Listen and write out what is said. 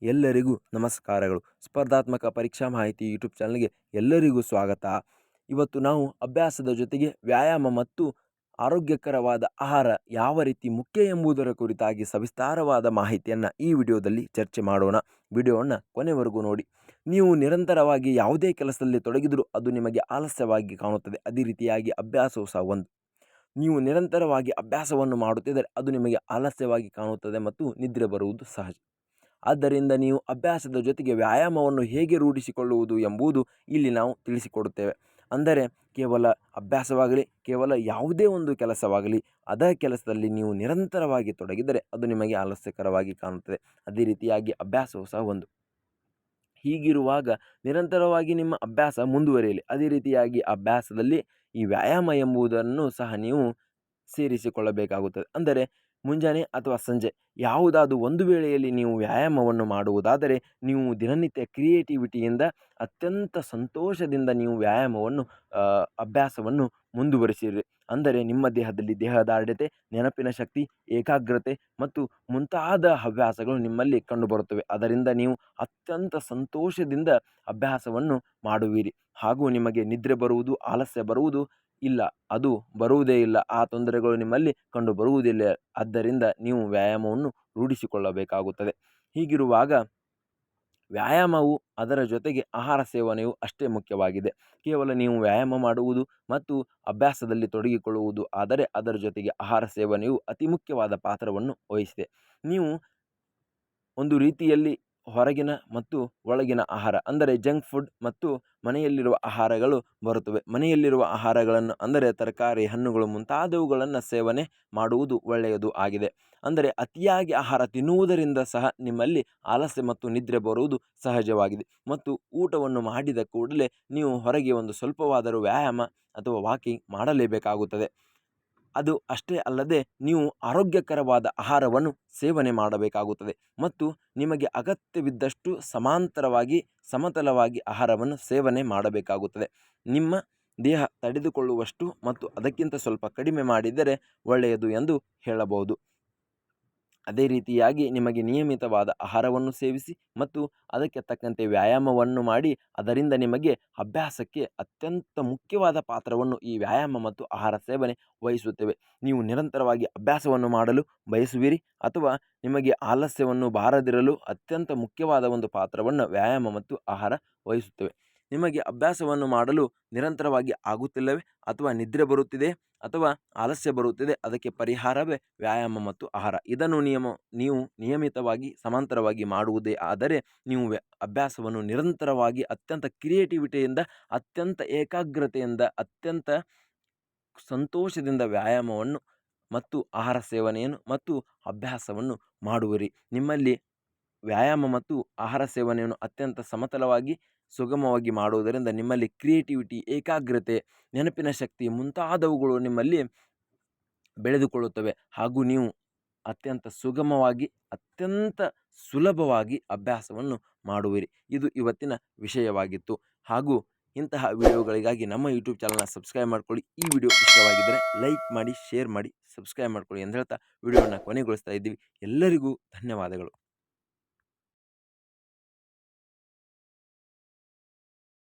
ಎಲ್ಲರಿಗೂ ನಮಸ್ಕಾರಗಳು. ಸ್ಪರ್ಧಾತ್ಮಕ ಪರೀಕ್ಷಾ ಮಾಹಿತಿ ಯೂಟ್ಯೂಬ್ ಚಾನಲ್ಗೆ ಎಲ್ಲರಿಗೂ ಸ್ವಾಗತ. ಇವತ್ತು ನಾವು ಅಭ್ಯಾಸದ ಜೊತೆಗೆ ವ್ಯಾಯಾಮ ಮತ್ತು ಆರೋಗ್ಯಕರವಾದ ಆಹಾರ ಯಾವ ರೀತಿ ಮುಖ್ಯ ಎಂಬುದರ ಕುರಿತಾಗಿ ಸವಿಸ್ತಾರವಾದ ಮಾಹಿತಿಯನ್ನು ಈ ವಿಡಿಯೋದಲ್ಲಿ ಚರ್ಚೆ ಮಾಡೋಣ. ವಿಡಿಯೋವನ್ನು ಕೊನೆವರೆಗೂ ನೋಡಿ. ನೀವು ನಿರಂತರವಾಗಿ ಯಾವುದೇ ಕೆಲಸದಲ್ಲಿ ತೊಡಗಿದರೂ ಅದು ನಿಮಗೆ ಆಲಸ್ಯವಾಗಿ ಕಾಣುತ್ತದೆ. ಅದೇ ರೀತಿಯಾಗಿ ಅಭ್ಯಾಸವು ಸಹ ಒಂದು. ನೀವು ನಿರಂತರವಾಗಿ ಅಭ್ಯಾಸವನ್ನು ಮಾಡುತ್ತಿದ್ದರೆ ಅದು ನಿಮಗೆ ಆಲಸ್ಯವಾಗಿ ಕಾಣುತ್ತದೆ ಮತ್ತು ನಿದ್ರೆ ಬರುವುದು ಸಹಜ. ಆದ್ದರಿಂದ ನೀವು ಅಭ್ಯಾಸದ ಜೊತೆಗೆ ವ್ಯಾಯಾಮವನ್ನು ಹೇಗೆ ರೂಢಿಸಿಕೊಳ್ಳುವುದು ಎಂಬುದು ಇಲ್ಲಿ ನಾವು ತಿಳಿಸಿಕೊಡುತ್ತೇವೆ. ಅಂದರೆ ಕೇವಲ ಅಭ್ಯಾಸವಾಗಲಿ, ಕೇವಲ ಯಾವುದೇ ಒಂದು ಕೆಲಸವಾಗಲಿ, ಅದೇ ಕೆಲಸದಲ್ಲಿ ನೀವು ನಿರಂತರವಾಗಿ ತೊಡಗಿದರೆ ಅದು ನಿಮಗೆ ಆಲಸ್ಯಕರವಾಗಿ ಕಾಣುತ್ತದೆ. ಅದೇ ರೀತಿಯಾಗಿ ಅಭ್ಯಾಸವು ಸಹ ಒಂದು. ಹೀಗಿರುವಾಗ ನಿರಂತರವಾಗಿ ನಿಮ್ಮ ಅಭ್ಯಾಸ ಮುಂದುವರಿಯಲಿ. ಅದೇ ರೀತಿಯಾಗಿ ಅಭ್ಯಾಸದಲ್ಲಿ ಈ ವ್ಯಾಯಾಮ ಎಂಬುದನ್ನು ಸಹ ನೀವು ಸೇರಿಸಿಕೊಳ್ಳಬೇಕಾಗುತ್ತದೆ. ಅಂದರೆ ಮುಂಜಾನೆ ಅಥವಾ ಸಂಜೆ ಯಾವುದಾದರೂ ಒಂದು ವೇಳೆಯಲ್ಲಿ ನೀವು ವ್ಯಾಯಾಮವನ್ನು ಮಾಡುವುದಾದರೆ ನೀವು ದಿನನಿತ್ಯ ಕ್ರಿಯೇಟಿವಿಟಿಯಿಂದ ಅತ್ಯಂತ ಸಂತೋಷದಿಂದ ನೀವು ವ್ಯಾಯಾಮವನ್ನು ಅಭ್ಯಾಸವನ್ನು ಮುಂದುವರಿಸಿರಿ. ಅಂದರೆ ನಿಮ್ಮ ದೇಹದಲ್ಲಿ ದೇಹದಾರ್ಢ್ಯತೆ, ನೆನಪಿನ ಶಕ್ತಿ, ಏಕಾಗ್ರತೆ ಮತ್ತು ಮುಂತಾದ ಹವ್ಯಾಸಗಳು ನಿಮ್ಮಲ್ಲಿ ಕಂಡುಬರುತ್ತವೆ. ಅದರಿಂದ ನೀವು ಅತ್ಯಂತ ಸಂತೋಷದಿಂದ ಅಭ್ಯಾಸವನ್ನು ಮಾಡುವಿರಿ. ಹಾಗೂ ನಿಮಗೆ ನಿದ್ರೆ ಬರುವುದು, ಆಲಸ್ಯ ಬರುವುದು ಇಲ್ಲ, ಅದು ಬರುವುದೇ ಇಲ್ಲ. ಆ ತೊಂದರೆಗಳು ನಿಮ್ಮಲ್ಲಿ ಕಂಡು ಬರುವುದಿಲ್ಲ. ಆದ್ದರಿಂದ ನೀವು ವ್ಯಾಯಾಮವನ್ನು ರೂಢಿಸಿಕೊಳ್ಳಬೇಕಾಗುತ್ತದೆ. ಹೀಗಿರುವಾಗ ವ್ಯಾಯಾಮವು ಅದರ ಜೊತೆಗೆ ಆಹಾರ ಸೇವನೆಯು ಅಷ್ಟೇ ಮುಖ್ಯವಾಗಿದೆ. ಕೇವಲ ನೀವು ವ್ಯಾಯಾಮ ಮಾಡುವುದು ಮತ್ತು ಅಭ್ಯಾಸದಲ್ಲಿ ತೊಡಗಿಕೊಳ್ಳುವುದು ಆದರೆ ಅದರ ಜೊತೆಗೆ ಆಹಾರ ಸೇವನೆಯು ಅತಿ ಮುಖ್ಯವಾದ ಪಾತ್ರವನ್ನು ವಹಿಸಿದೆ. ನೀವು ಒಂದು ರೀತಿಯಲ್ಲಿ ಹೊರಗಿನ ಮತ್ತು ಒಳಗಿನ ಆಹಾರ ಅಂದರೆ ಜಂಕ್ ಫುಡ್ ಮತ್ತು ಮನೆಯಲ್ಲಿರುವ ಆಹಾರಗಳು ಬರುತ್ತವೆ. ಮನೆಯಲ್ಲಿರುವ ಆಹಾರಗಳನ್ನು ಅಂದರೆ ತರಕಾರಿ, ಹಣ್ಣುಗಳು ಮುಂತಾದವುಗಳನ್ನು ಸೇವನೆ ಮಾಡುವುದು ಒಳ್ಳೆಯದು ಆಗಿದೆ. ಅಂದರೆ ಅತಿಯಾಗಿ ಆಹಾರ ತಿನ್ನುವುದರಿಂದ ಸಹ ನಿಮ್ಮಲ್ಲಿ ಆಲಸ್ಯ ಮತ್ತು ನಿದ್ರೆ ಬರುವುದು ಸಹಜವಾಗಿದೆ. ಮತ್ತು ಊಟವನ್ನು ಮಾಡಿದ ಕೂಡಲೇ ನೀವು ಹೊರಗೆ ಒಂದು ಸ್ವಲ್ಪವಾದರೂ ವ್ಯಾಯಾಮ ಅಥವಾ ವಾಕಿಂಗ್ ಮಾಡಲೇಬೇಕಾಗುತ್ತದೆ. ಅದು ಅಷ್ಟೇ ಅಲ್ಲದೆ ನೀವು ಆರೋಗ್ಯಕರವಾದ ಆಹಾರವನ್ನು ಸೇವನೆ ಮಾಡಬೇಕಾಗುತ್ತದೆ ಮತ್ತು ನಿಮಗೆ ಅಗತ್ಯವಿದ್ದಷ್ಟು ಸಮಾಂತರವಾಗಿ ಸಮತಲವಾಗಿ ಆಹಾರವನ್ನು ಸೇವನೆ ಮಾಡಬೇಕಾಗುತ್ತದೆ. ನಿಮ್ಮ ದೇಹ ತಡೆದುಕೊಳ್ಳುವಷ್ಟು ಮತ್ತು ಅದಕ್ಕಿಂತ ಸ್ವಲ್ಪ ಕಡಿಮೆ ಮಾಡಿದರೆ ಒಳ್ಳೆಯದು ಎಂದು ಹೇಳಬಹುದು. ಅದೇ ರೀತಿಯಾಗಿ ನಿಮಗೆ ನಿಯಮಿತವಾದ ಆಹಾರವನ್ನು ಸೇವಿಸಿ ಮತ್ತು ಅದಕ್ಕೆ ತಕ್ಕಂತೆ ವ್ಯಾಯಾಮವನ್ನು ಮಾಡಿ ಅದರಿಂದ ನಿಮಗೆ ಅಭ್ಯಾಸಕ್ಕೆ ಅತ್ಯಂತ ಮುಖ್ಯವಾದ ಪಾತ್ರವನ್ನು ಈ ವ್ಯಾಯಾಮ ಮತ್ತು ಆಹಾರ ಸೇವನೆ ವಹಿಸುತ್ತವೆ. ನೀವು ನಿರಂತರವಾಗಿ ಅಭ್ಯಾಸವನ್ನು ಮಾಡಲು ಬಯಸುವಿರಿ ಅಥವಾ ನಿಮಗೆ ಆಲಸ್ಯವನ್ನು ಬಾರದಿರಲು ಅತ್ಯಂತ ಮುಖ್ಯವಾದ ಒಂದು ಪಾತ್ರವನ್ನು ವ್ಯಾಯಾಮ ಮತ್ತು ಆಹಾರ ವಹಿಸುತ್ತವೆ. ನಿಮಗೆ ಅಭ್ಯಾಸವನ್ನು ಮಾಡಲು ನಿರಂತರವಾಗಿ ಆಗುತ್ತಿಲ್ಲವೇ ಅಥವಾ ನಿದ್ರೆ ಬರುತ್ತಿದೆ ಅಥವಾ ಆಲಸ್ಯ ಬರುತ್ತಿದೆ, ಅದಕ್ಕೆ ಪರಿಹಾರವೇ ವ್ಯಾಯಾಮ ಮತ್ತು ಆಹಾರ. ಇದನ್ನು ನೀವು ನಿಯಮಿತವಾಗಿ ಸಮಾಂತರವಾಗಿ ಮಾಡುವುದೇ ಆದರೆ ನೀವು ಅಭ್ಯಾಸವನ್ನು ನಿರಂತರವಾಗಿ ಅತ್ಯಂತ ಕ್ರಿಯೇಟಿವಿಟಿಯಿಂದ, ಅತ್ಯಂತ ಏಕಾಗ್ರತೆಯಿಂದ, ಅತ್ಯಂತ ಸಂತೋಷದಿಂದ ವ್ಯಾಯಾಮವನ್ನು ಮತ್ತು ಆಹಾರ ಸೇವನೆಯನ್ನು ಮತ್ತು ಅಭ್ಯಾಸವನ್ನು ಮಾಡುವಿರಿ. ನಿಮ್ಮಲ್ಲಿ ವ್ಯಾಯಾಮ ಮತ್ತು ಆಹಾರ ಸೇವನೆಯನ್ನು ಅತ್ಯಂತ ಸಮತಲವಾಗಿ ಸುಗಮವಾಗಿ ಮಾಡುವುದರಿಂದ ನಿಮ್ಮಲ್ಲಿ ಕ್ರಿಯೇಟಿವಿಟಿ, ಏಕಾಗ್ರತೆ, ನೆನಪಿನ ಶಕ್ತಿ ಮುಂತಾದವುಗಳು ನಿಮ್ಮಲ್ಲಿ ಬೆಳೆದುಕೊಳ್ಳುತ್ತವೆ ಹಾಗೂ ನೀವು ಅತ್ಯಂತ ಸುಗಮವಾಗಿ ಅತ್ಯಂತ ಸುಲಭವಾಗಿ ಅಭ್ಯಾಸವನ್ನು ಮಾಡುವಿರಿ. ಇದು ಇವತ್ತಿನ ವಿಷಯವಾಗಿತ್ತು. ಹಾಗೂ ಇಂತಹ ವಿಡಿಯೋಗಳಿಗಾಗಿ ನಮ್ಮ ಯೂಟ್ಯೂಬ್ ಚಾನಲ್ನ ಸಬ್ಸ್ಕ್ರೈಬ್ ಮಾಡ್ಕೊಳ್ಳಿ. ಈ ವಿಡಿಯೋ ಇಷ್ಟವಾಗಿದ್ದರೆ ಲೈಕ್ ಮಾಡಿ, ಶೇರ್ ಮಾಡಿ, ಸಬ್ಸ್ಕ್ರೈಬ್ ಮಾಡ್ಕೊಳ್ಳಿ ಎಂದು ಹೇಳ್ತಾ ವಿಡಿಯೋನ ಕೊನೆಗೊಳಿಸ್ತಾ ಇದ್ದೀವಿ. ಎಲ್ಲರಿಗೂ ಧನ್ಯವಾದಗಳು.